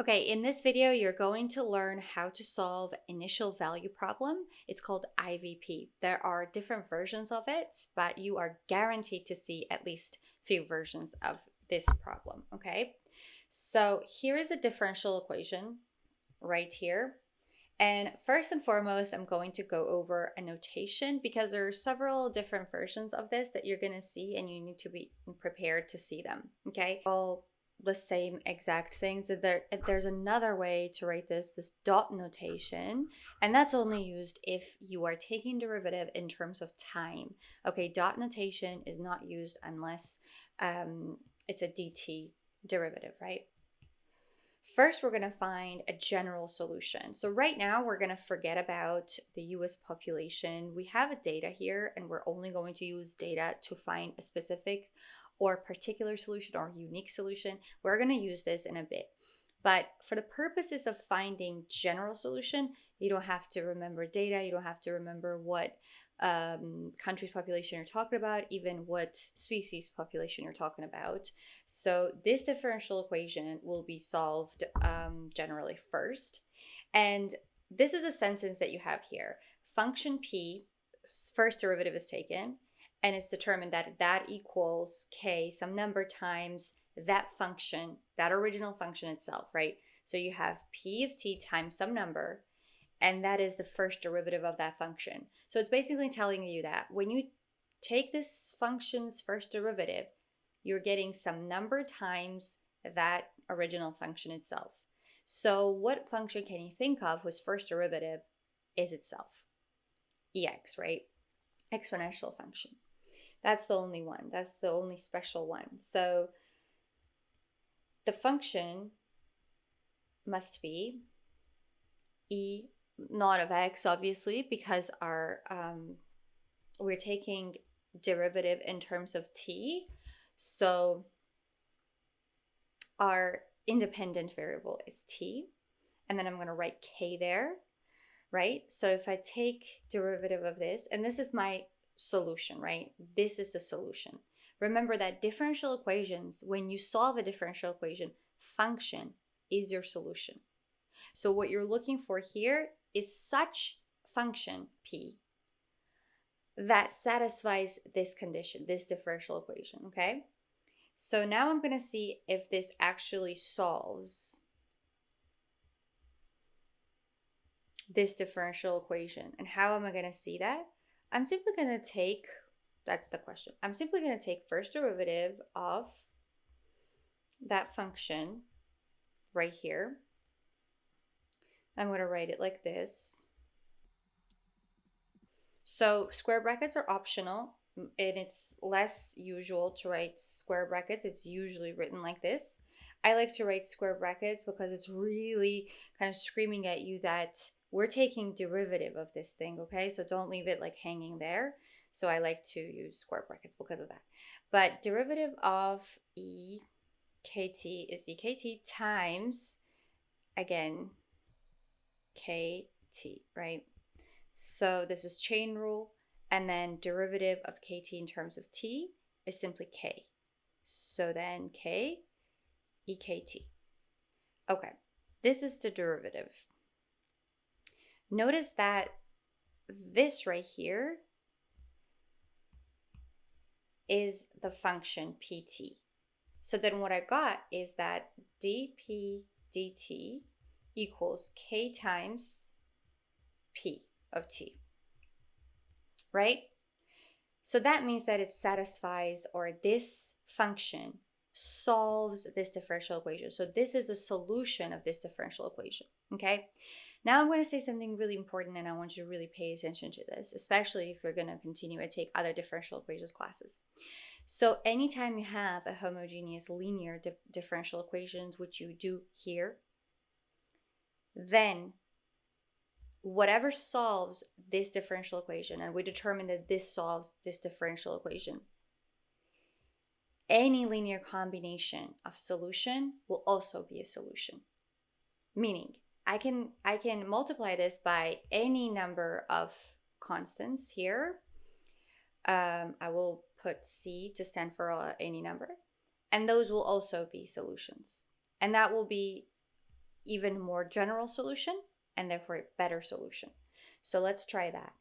Okay, in this video, you're going to learn how to solve initial value problem. It's called IVP. There are different versions of it, but you are guaranteed to see at least few versions of this problem, okay? So here is a differential equation right here. And first and foremost, I'm going to go over a notation because there are several different versions of this that you're going to see and you need to be prepared to see them, okay? All the same exact things. There's another way to write this dot notation, and that's only used if you are taking derivative in terms of time. Okay, dot notation is not used unless it's a dt derivative, right? First, we're going to find a general solution. So right now, we're going to forget about the US population. We have a data here, and we're only going to use data to find a specific or particular solution or unique solution. We're going to use this in a bit. But for the purposes of finding general solution, you don't have to remember data. You don't have to remember what country's population you're talking about, even what species population you're talking about. So this differential equation will be solved generally first. And this is a sentence that you have here. Function p, first derivative is taken, and it's determined that that equals k, some number times that function, that original function itself, right? So you have p of t times some number, and that is the first derivative of that function. So it's basically telling you that when you take this function's first derivative, you're getting some number times that original function itself. So what function can you think of whose first derivative is itself? Ex, right? Exponential function. That's the only one. That's the only special one. So the function must be e not of x, obviously, because our we're taking derivative in terms of t. So our independent variable is t, and then I'm going to write k there, right? So if I take derivative of this, and this is my solution, right? This is the solution. Remember that differential equations, when you solve a differential equation, function is your solution. So what you're looking for here is such function p that satisfies this condition, this differential equation, okay? So now I'm going to see if this actually solves this differential equation. And how am I going to see that? I'm simply going to take, that's the question. I'm simply going to take first derivative of that function right here. I'm going to write it like this. So square brackets are optional, and it's less usual to write square brackets. It's usually written like this. I like to write square brackets because it's really kind of screaming at you that we're taking derivative of this thing, okay? So don't leave it like hanging there. So I like to use square brackets because of that. But derivative of ekt is ekt times, again, kt, right? So this is chain rule, and then derivative of kt in terms of t is simply k. So then k ekt. Okay, this is the derivative. Notice that this right here is the function pt. So then what I got is that dp dt equals k times p of t, right? So that means that it satisfies, or this function solves this differential equation. So this is a solution of this differential equation, okay? Now I'm going to say something really important, and I want you to really pay attention to this, especially if you're going to continue to take other differential equations classes. So anytime you have a homogeneous linear differential equations, which you do here, then whatever solves this differential equation, and we determine that this solves this differential equation, any linear combination of solution will also be a solution. Meaning, I can multiply this by any number of constants here. I will put C to stand for any number, and those will also be solutions. And that will be even more general solution and therefore a better solution. So let's try that.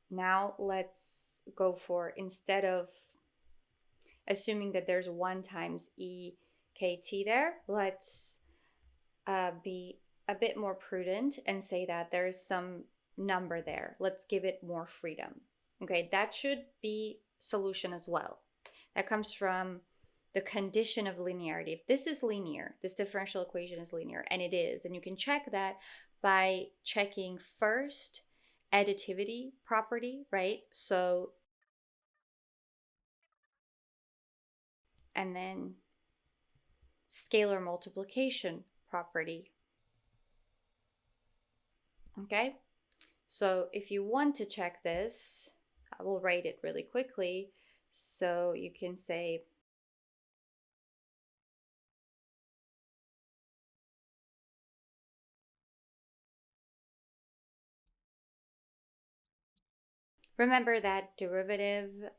Now let's go for, instead of assuming that there's 1 times EKT there, let's be a bit more prudent and say that there's some number there. Let's give it more freedom. Okay, that should be solution as well. That comes from the condition of linearity. If this is linear, this differential equation is linear, and it is, and you can check that by checking first additivity property, right? So, and then scalar multiplication property. Okay, so if you want to check this, I will write it really quickly. So you can say, remember that derivative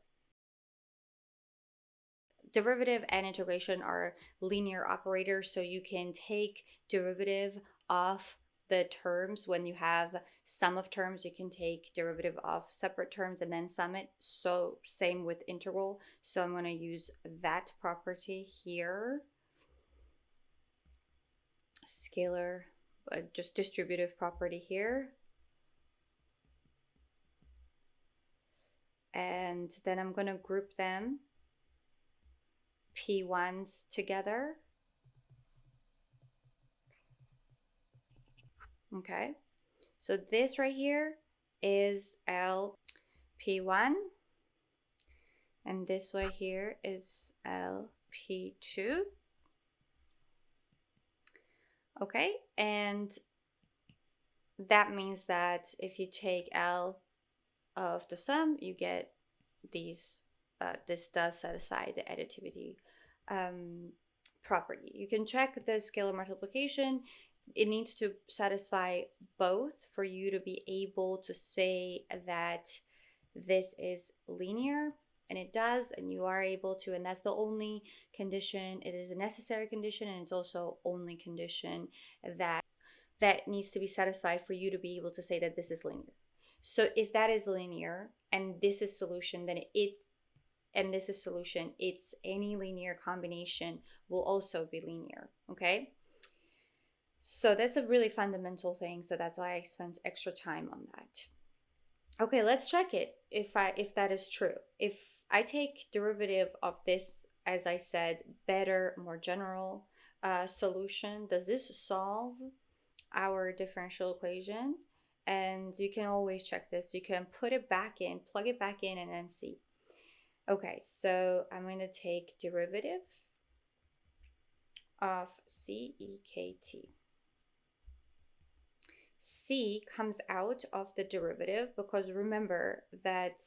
and integration are linear operators, so you can take derivative of the terms. When you have sum of terms, you can take derivative of separate terms and then sum it. So same with integral. So I'm going to use that property here. Scalar, just distributive property here. And then I'm going to group them, P1s together. Okay, so this right here is LP1, and this right here is LP2. Okay, and that means that if you take L of the sum, you get these, this does satisfy the additivity property. You can check the scalar multiplication. It needs to satisfy both for you to be able to say that this is linear, and it does, and you are able to, and that's the only condition. It is a necessary condition, and it's also only condition that needs to be satisfied for you to be able to say that this is linear. So if that is linear and this is solution, then this is solution, it's any linear combination will also be linear. Okay, so that's a really fundamental thing, so that's why I spent extra time on that. Okay, let's check it if that is true. If I take derivative of this, as I said, better, more general solution, does this solve our differential equation? And you can always check this. You can put it back in, plug it back in, and then see. Okay, so I'm going to take derivative of CEKT. C comes out of the derivative, because remember that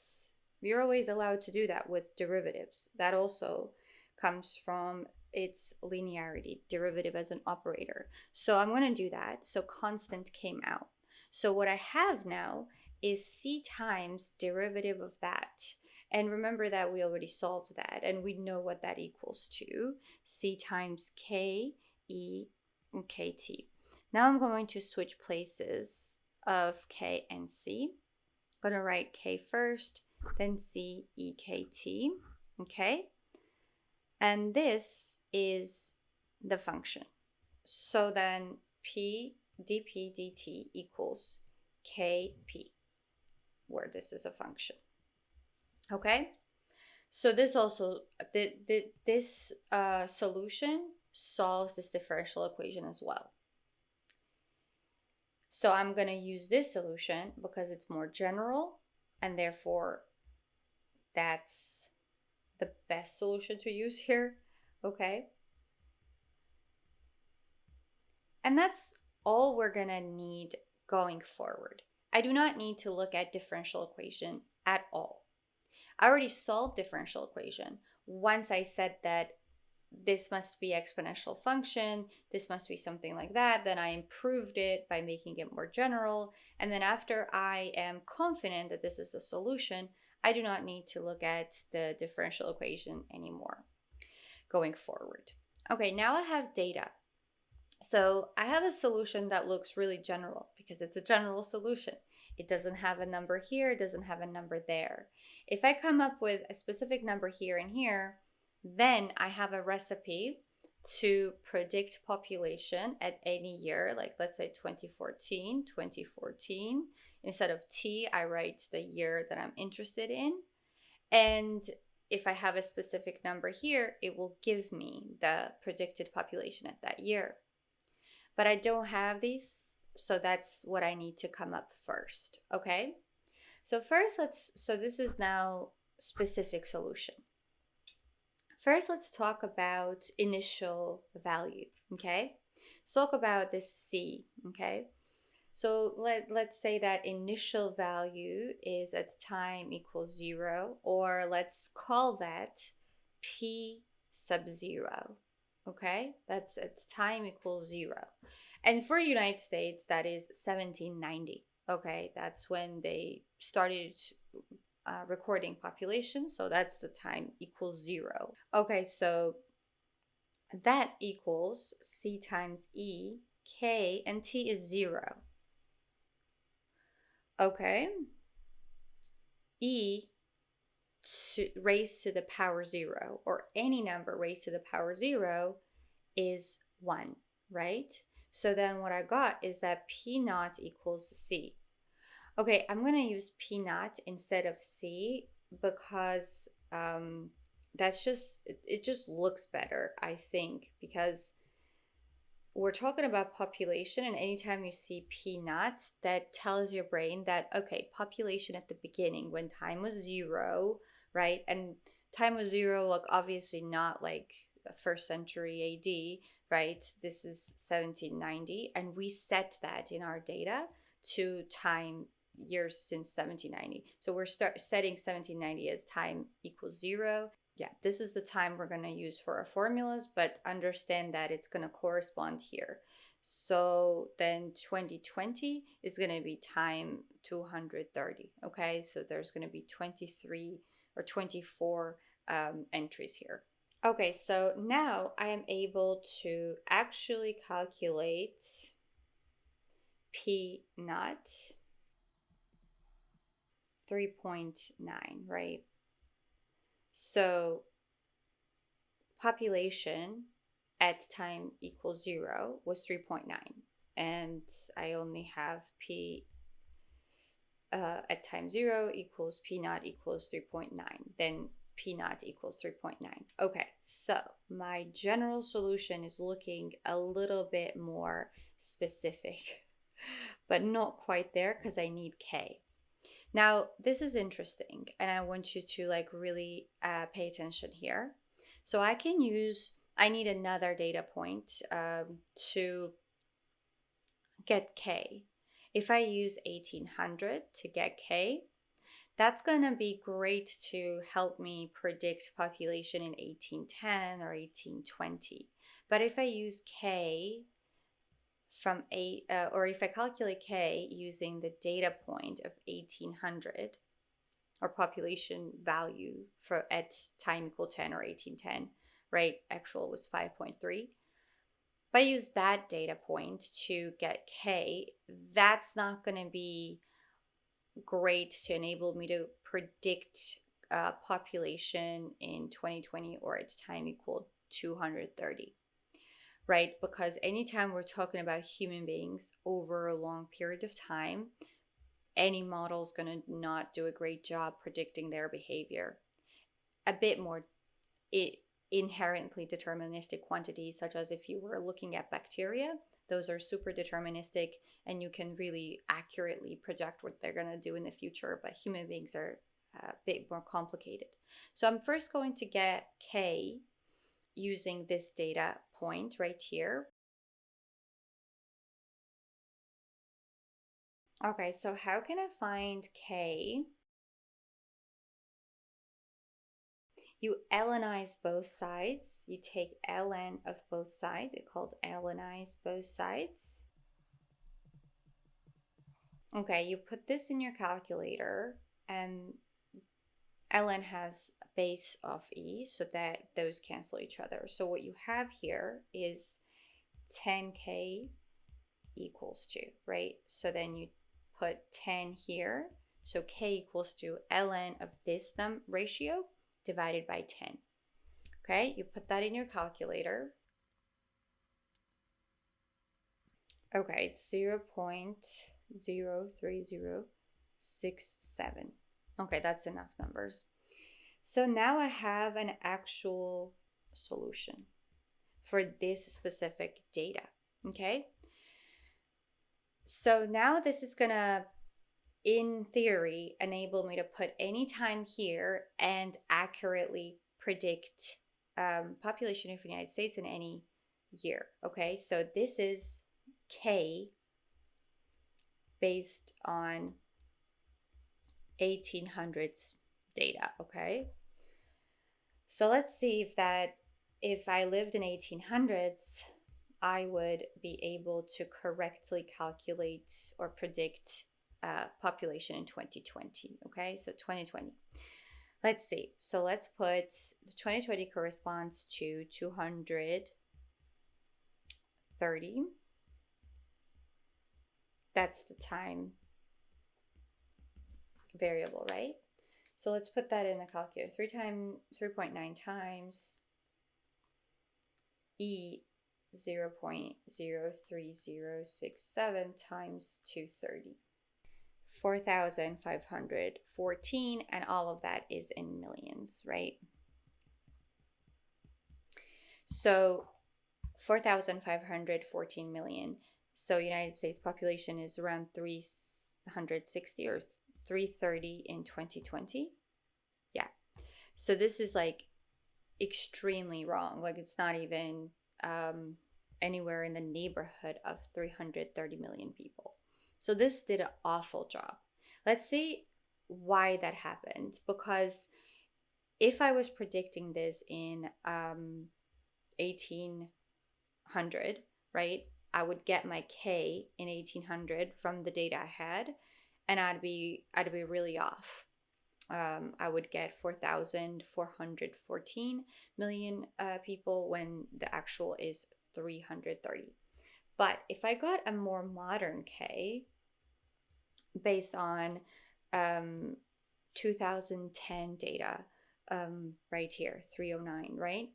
you're always allowed to do that with derivatives. That also comes from its linearity, derivative as an operator. So I'm going to do that. So constant came out. So what I have now is C times derivative of that. And remember that we already solved that, and we know what that equals to. C times K, E, and KT. Now I'm going to switch places of K and C. I'm going to write K first, then C, E, K, T. Okay? And this is the function. So then P dP dt equals Kp, where this is a function. Okay? So this also, this solution solves this differential equation as well. So I'm going to use this solution because it's more general, and therefore that's the best solution to use here. Okay. And that's all we're going to need going forward. I do not need to look at differential equation at all. I already solved differential equation. Once I said that this must be exponential function, this must be something like that, then I improved it by making it more general. And then after I am confident that this is the solution, I do not need to look at the differential equation anymore going forward. Okay, now I have data. So I have a solution that looks really general because it's a general solution. It doesn't have a number here, it doesn't have a number there. If I come up with a specific number here and here, then I have a recipe to predict population at any year, like let's say 2014. Instead of T, I write the year that I'm interested in. And if I have a specific number here, it will give me the predicted population at that year. But I don't have these, so that's what I need to come up first. Okay, so so this is now specific solution. First, let's talk about initial value. Okay, let's talk about this C. Okay, so let's say that initial value is at time equals 0, or let's call that P sub 0. Okay, that's at time equals 0. And for United States, that is 1790. Okay, that's when they started recording population. So that's the time equals 0. Okay, so that equals C times E, K, and T is 0. Okay, E raised to the power 0, or any number raised to the power 0, is 1, right? So then what I got is that P naught equals C. Okay, I'm going to use P naught instead of C because that's it just looks better, I think, because we're talking about population, and anytime you see P naught, that tells your brain that, okay, population at the beginning when time was 0, right? And time was 0, like obviously not like first century AD, right? This is 1790, and we set that in our data to time years since 1790. So we're setting 1790 as time equals 0. Yeah, this is the time we're going to use for our formulas, but understand that it's going to correspond here. So then 2020 is going to be time 230. Okay, so there's going to be 23 or 24 entries here. Okay, so now I am able to actually calculate P naught 3.9, right? So population at time equals 0 was 3.9, and I only have P at time 0 equals P naught equals 3.9. Then P naught equals 3.9. Okay, so my general solution is looking a little bit more specific, but not quite there because I need K. Now, this is interesting, and I want you to like really pay attention here. So I need another data point to get K. If I use 1800 to get K, that's going to be great to help me predict population in 1810 or 1820. But if I use K from or if I calculate K using the data point of 1800, or population value for at time equal 10 or 1810, right? Actual was 5.3. If I use that data point to get K, that's not going to be great to enable me to predict population in 2020 or its time equal 230, right? Because anytime we're talking about human beings over a long period of time, any model is going to not do a great job predicting their behavior. A bit more inherently deterministic quantities, such as if you were looking at bacteria, those are super deterministic and you can really accurately project what they're going to do in the future. But human beings are a bit more complicated. So I'm first going to get K using this data point right here. Okay, so how can I find K? You lnize both sides. You take ln of both sides. It's called lnize both sides. Okay, you put this in your calculator, and ln has a base of e, so that those cancel each other. So what you have here is 10K equals to, right? So then you put 10 here. So K equals to ln of this ratio divided by 10. Okay, you put that in your calculator. Okay, it's 0.03067. Okay, that's enough numbers. So now I have an actual solution for this specific data. Okay, so now this is gonna, in theory, enable me to put any time here and accurately predict population of the United States in any year. Okay, so this is K based on 1800s data. Okay, so let's see if I lived in 1800s, I would be able to correctly calculate or predict population in 2020. Okay, so 2020. Let's see. So let's put the 2020 corresponds to 230. That's the time variable, right? So let's put that in the calculator. 3.9 times E 0.03067 times 230. 4,514, and all of that is in millions, right? So 4,514 million. So United States population is around 360 or 330 in 2020. Yeah. So this is like extremely wrong. Like it's not even anywhere in the neighborhood of 330 million people. So this did an awful job. Let's see why that happened. Because if I was predicting this in 1800, right, I would get my K in 1800 from the data I had, and I'd be really off. I would get 4,414 million people when the actual is 330. But if I got a more modern K based on 2010 data, right here, 309, right?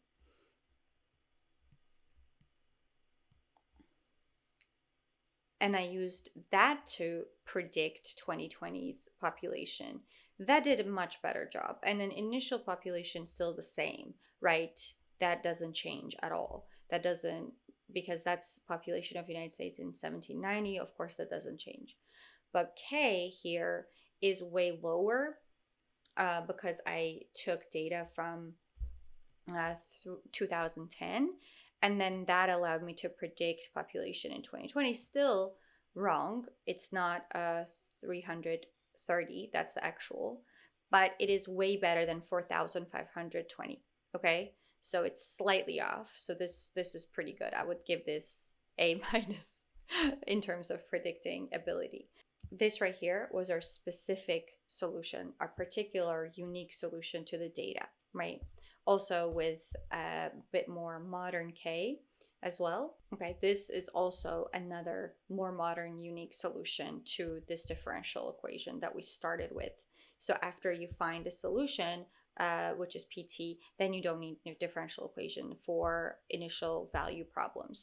And I used that to predict 2020's population. That did a much better job. And an initial population still the same, right? That doesn't change at all. That doesn't, because that's population of the United States in 1790. Of course, that doesn't change. But K here is way lower because I took data from 2010, and then that allowed me to predict population in 2020. Still wrong. It's not 330. That's the actual, but it is way better than 4,520. Okay, so it's slightly off. So this is pretty good. I would give this A minus in terms of predicting ability. This right here was our specific solution, our particular unique solution to the data, right? Also with a bit more modern K as well. Okay, this is also another more modern, unique solution to this differential equation that we started with. So after you find a solution, which is PT, then you don't need a differential equation for initial value problems.